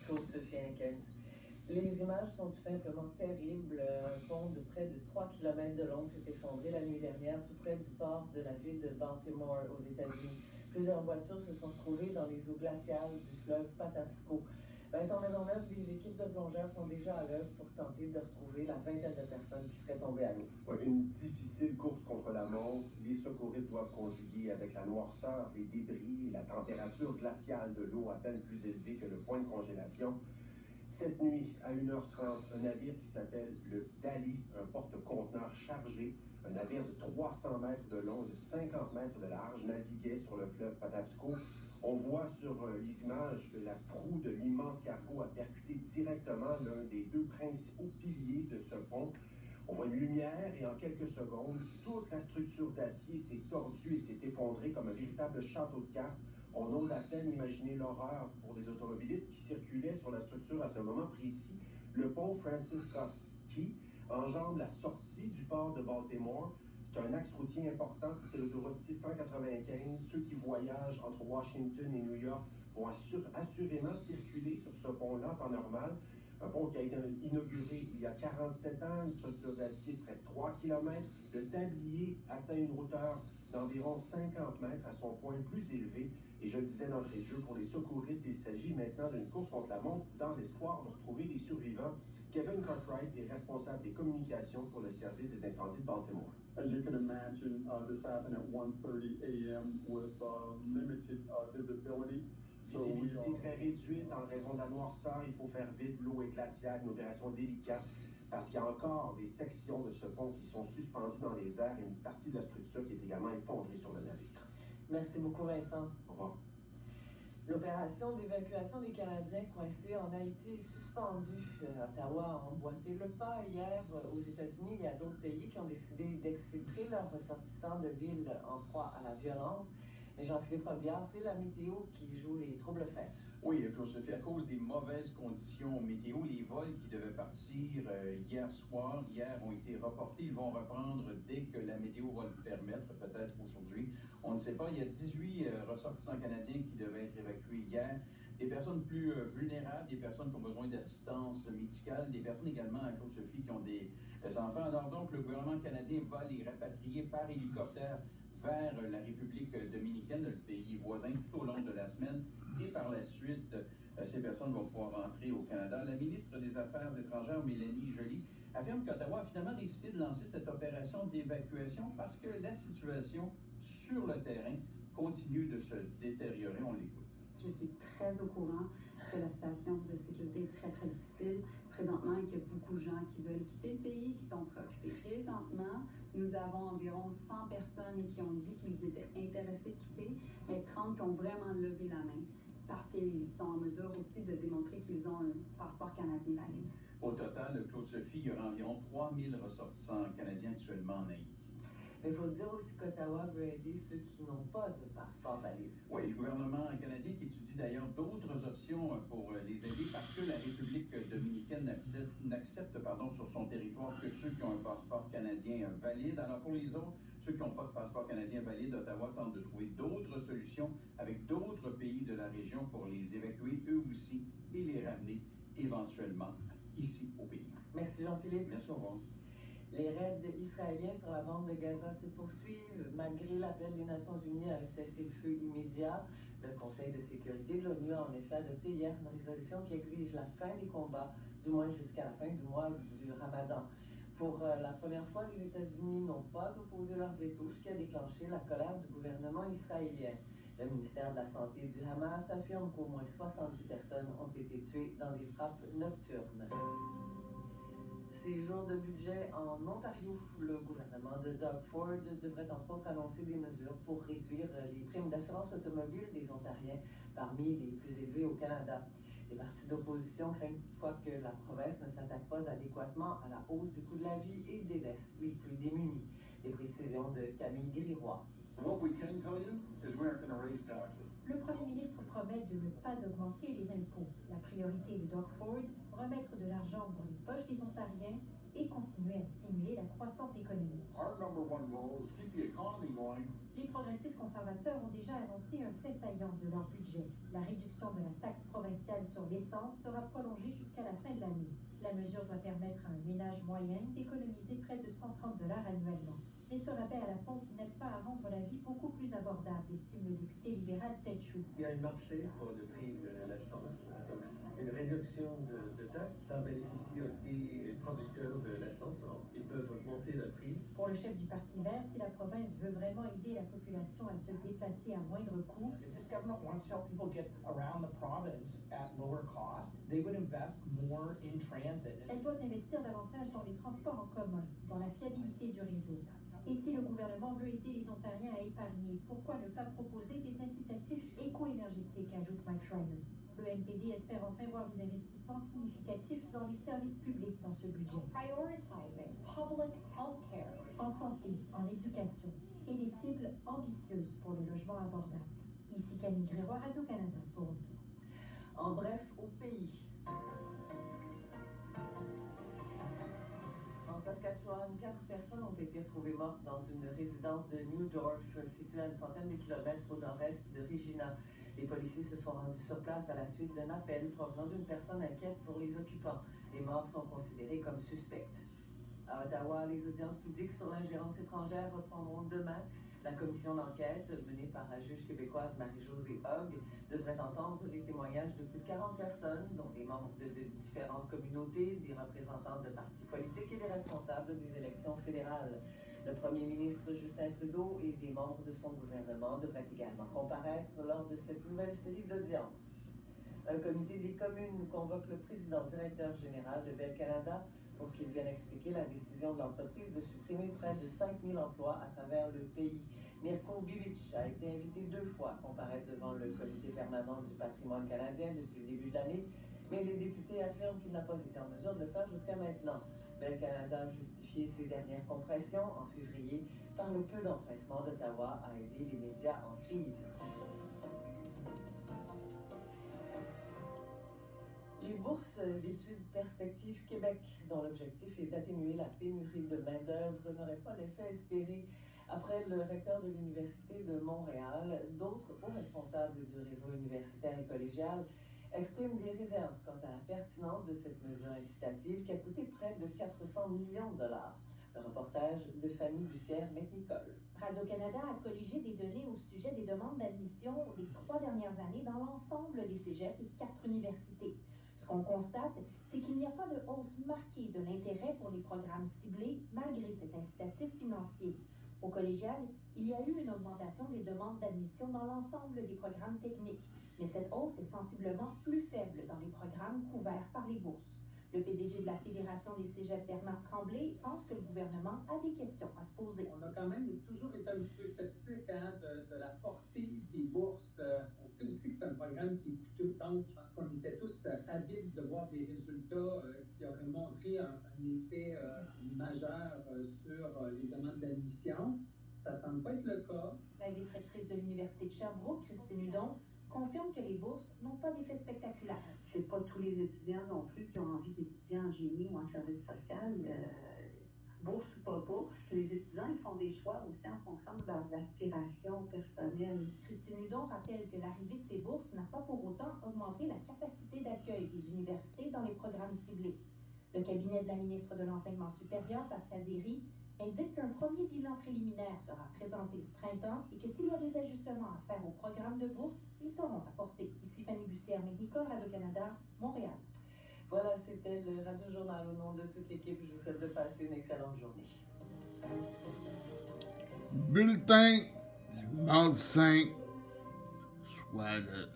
Claude Sophie Hinkins. Les images sont tout simplement terribles. Un pont de près de 3 km de long s'est effondré la nuit dernière tout près du port de la ville de Baltimore aux États-Unis. Plusieurs voitures se sont trouvées dans les eaux glaciales du fleuve Patapsco. Vincent Maisonneuve, des équipes de plongeurs sont déjà à l'œuvre pour tenter de retrouver la vingtaine de personnes qui seraient tombées à l'eau. Une difficile course contre la montre. Les secouristes doivent conjuguer avec la noirceur, les débris et la température glaciale de l'eau à peine plus élevée que le point de congélation. Cette nuit, à 1h30, un navire qui s'appelle le Dali, un porte-conteneurs chargé, un navire de 300 mètres de long et de 50 mètres de large, naviguait sur le fleuve Patapsco. On voit sur les images que la proue de l'immense cargo a percuté directement l'un des deux principaux piliers de ce pont. On voit une lumière et en quelques secondes, toute la structure d'acier s'est tordue et s'est effondrée comme un véritable château de cartes. On ose à peine imaginer l'horreur pour les automobilistes qui circulaient sur la structure à ce moment précis. Le pont Francis Scott Key enjambe la sortie du port de Baltimore. C'est un axe routier important, c'est l'autoroute 695. Ceux qui voyagent entre Washington et New York vont assurément circuler sur ce pont-là en temps normal. Un pont qui a été inauguré il y a 47 ans, une structure d'acier de près de 3 km. Le tablier atteint une hauteur d'environ 50 mètres à son point le plus élevé. Et je le disais d'entrée de jeu, pour les secouristes, il s'agit maintenant d'une course contre la montre dans l'espoir de retrouver les survivants. Kevin Cartwright est responsable des communications pour le service des incendies de Baltimore. As you can imagine, this happened at 1:30 a.m. with limited visibility. Visibilité très réduite en raison de la noirceur. Il faut faire vite. L'eau est glaciale, une opération délicate parce qu'il y a encore des sections de ce pont qui sont suspendues dans les airs et une partie de la structure qui est également effondrée sur le navire. Merci beaucoup, Vincent. Au revoir. L'opération d'évacuation des Canadiens coincés en Haïti est suspendue. Ottawa a emboîté le pas hier aux États-Unis. Il y a d'autres pays qui ont décidé d'exfiltrer leurs ressortissants de villes en proie à la violence. Mais Jean-Philippe Robillard, c'est la météo qui joue les troubles faits. Oui, Claude-Sophie, à cause des mauvaises conditions météo, les vols qui devaient partir hier soir, ont été reportés. Ils vont reprendre dès que la météo va le permettre, peut-être aujourd'hui. On ne sait pas. Il y a 18 ressortissants canadiens qui devaient être évacués hier. Des personnes plus vulnérables, des personnes qui ont besoin d'assistance médicale, des personnes également, Claude-Sophie, qui ont des enfants. Alors donc, le gouvernement canadien va les rapatrier par hélicoptère vers la République dominicaine, le pays voisin, tout au long de la semaine. Et par la suite, ces personnes vont pouvoir rentrer au Canada. La ministre des Affaires étrangères, Mélanie Joly, affirme qu'Ottawa a finalement décidé de lancer cette opération d'évacuation parce que la situation sur le terrain continue de se détériorer. On l'écoute. Je suis très au courant que la situation de sécurité est très, très difficile présentement et qu'il y a beaucoup de gens qui veulent quitter le pays, qui sont préoccupés présentement. Nous avons environ 100 personnes qui ont dit qu'ils étaient intéressés de quitter, mais 30 qui ont vraiment levé la main parce qu'ils sont en mesure aussi de démontrer qu'ils ont un passeport canadien valide. Au total, Claude-Sophie, il y aura environ 3000 ressortissants canadiens actuellement en Haïti. Mais il faut dire aussi qu'Ottawa veut aider ceux qui n'ont pas de passeport valide. Oui, le gouvernement canadien qui étudie d'ailleurs d'autres options pour les aider parce que la République dominicaine n'accepte sur son territoire que ceux qui ont un passeport canadien valide. Alors pour les autres, ceux qui n'ont pas de passeport canadien valide, Ottawa tente de trouver d'autres solutions avec d'autres pays de la région pour les évacuer eux aussi et les ramener éventuellement ici au pays. Merci Jean-Philippe. Merci, au revoir. Les raids israéliens sur la bande de Gaza se poursuivent malgré l'appel des Nations Unies à un cessez-le-feu immédiat. Le Conseil de sécurité de l'ONU a en effet adopté hier une résolution qui exige la fin des combats, du moins jusqu'à la fin du mois du Ramadan. Pour la première fois, les États-Unis n'ont pas opposé leur veto, ce qui a déclenché la colère du gouvernement israélien. Le ministère de la Santé du Hamas affirme qu'au moins 70 personnes ont été tuées dans des frappes nocturnes. Ces jours de budget en Ontario, le gouvernement de Doug Ford devrait entre autres annoncer des mesures pour réduire les primes d'assurance automobile des Ontariens, parmi les plus élevées au Canada. Les partis d'opposition craignent toutefois que la province ne s'attaque pas adéquatement à la hausse du coût de la vie et délaisse les plus démunis. Les précisions de Camille Griroy. What we can tell you is we aren't going to raise taxes. Le Premier ministre promet de ne pas augmenter les impôts. La priorité de Doug Ford, remettre de l'argent dans les poches des Ontariens et continuer à stimuler la croissance économique. Our number one goal is keep the economy going. Les progressistes conservateurs ont déjà annoncé un fait saillant de leur budget. La réduction de la taxe provinciale sur l'essence sera prolongée jusqu'à la fin de l'année. La mesure doit permettre à un ménage moyen d'économiser près de 130 $ annuellement. Mais ce rabais à la pompe n'aide pas à rendre la vie beaucoup plus abordable, estime le député libéral Ted Chu. Il y a un marché pour le prix de l'essence, donc une réduction de taxes, ça bénéficie aussi les producteurs de l'essence, ils peuvent augmenter le prix. Pour le chef du Parti vert, si la province veut vraiment aider la population à se déplacer à moindre coût, if this government wants to help people get around the province at lower cost, they would invest more in transit. elle doit investir davantage dans les transports en commun, dans la fiabilité du réseau. Et si le gouvernement veut aider les Ontariens à épargner, pourquoi ne pas proposer des incitatifs éco-énergétiques, ajoute Mike Schreiner. Le NPD espère enfin voir des investissements significatifs dans les services publics dans ce budget. Prioritizing public health care. En santé, en éducation et des cibles ambitieuses pour le logement abordable. Ici Camille Grégoire, Radio-Canada, Toronto. En bref, au pays. En Saskatchewan, 4 personnes ont été retrouvées mortes dans une résidence de New Dorf, située à une centaine de kilomètres au nord-est de Regina. Les policiers se sont rendus sur place à la suite d'un appel provenant d'une personne inquiète pour les occupants. Les morts sont considérés comme suspectes. À Ottawa, les audiences publiques sur l'ingérence étrangère reprendront demain. La commission d'enquête, menée par la juge québécoise Marie-Josée Hogg, devrait entendre les témoignages de plus de 40 personnes, dont des membres de différentes communautés, des représentants de partis politiques et des responsables des élections fédérales. Le premier ministre Justin Trudeau et des membres de son gouvernement devraient également comparaître lors de cette nouvelle série d'audiences. Un comité des communes convoque le président directeur général de Bell Canada pour qu'il vienne expliquer la décision de l'entreprise de supprimer près de 5000 emplois à travers le pays. Mirko Bibic a été invité 2 fois à comparaître devant le comité permanent du patrimoine canadien depuis le début de l'année, mais les députés affirment qu'il n'a pas été en mesure de le faire jusqu'à maintenant. Bell Canada a justifié ses dernières compressions en février par le peu d'empressement d'Ottawa à aider les médias en crise. Les bourses d'études Perspectives Québec, dont l'objectif est d'atténuer la pénurie de main-d'œuvre, n'auraient pas l'effet espéré. Après le recteur de l'Université de Montréal, d'autres hauts responsables du réseau universitaire et collégial expriment des réserves quant à la pertinence de cette mesure incitative qui a coûté près de 400 millions de $. Le reportage de Fanny Bussière-McNicol. Radio-Canada a colligé des données au sujet des demandes d'admission des 3 dernières années dans l'ensemble des cégeps et 4 universités. Ce qu'on constate, c'est qu'il n'y a pas de hausse marquée de l'intérêt pour les programmes ciblés malgré cet incitatif financier. Au collégial, il y a eu une augmentation des demandes d'admission dans l'ensemble des programmes techniques, mais cette hausse est sensiblement plus faible dans les programmes couverts par les bourses. Le PDG de la Fédération des cégeps, Bernard Tremblay, pense que le gouvernement a des questions à se poser. On a quand même toujours été un petit peu sceptique de la portée des bourses. On sait aussi que c'est un programme qui est coûteux, donc je pense qu'on était tous avides de voir des résultats qui auraient montré un effet majeur sur les demandes d'admission. Ça ne semble pas être le cas. La vice-rectrice de l'Université de Sherbrooke, Christine Hudon, confirme que les bourses n'ont pas d'effet spectaculaire. C'est pas tous les étudiants non plus qui ont envie d'étudier en génie ou en service social. Bourse ou pas bourse, les étudiants ils font des choix aussi en fonction de leurs aspirations personnelles. Christine Hudon rappelle que l'arrivée de ces bourses n'a pas pour autant augmenté la capacité d'accueil des universités dans les programmes ciblés. Le cabinet de la ministre de l'Enseignement supérieur, Pascal Derry, indique qu'un premier bilan préliminaire sera présenté ce printemps et que s'il y a des ajustements à faire au programme de bourse, ils seront apportés. Ici Fanny Bussière-McNicol, Radio-Canada, Montréal. Voilà, c'était le Radio-Journal. Au nom de toute l'équipe, je vous souhaite de passer une excellente journée. Bulletin du mardi 5, soit le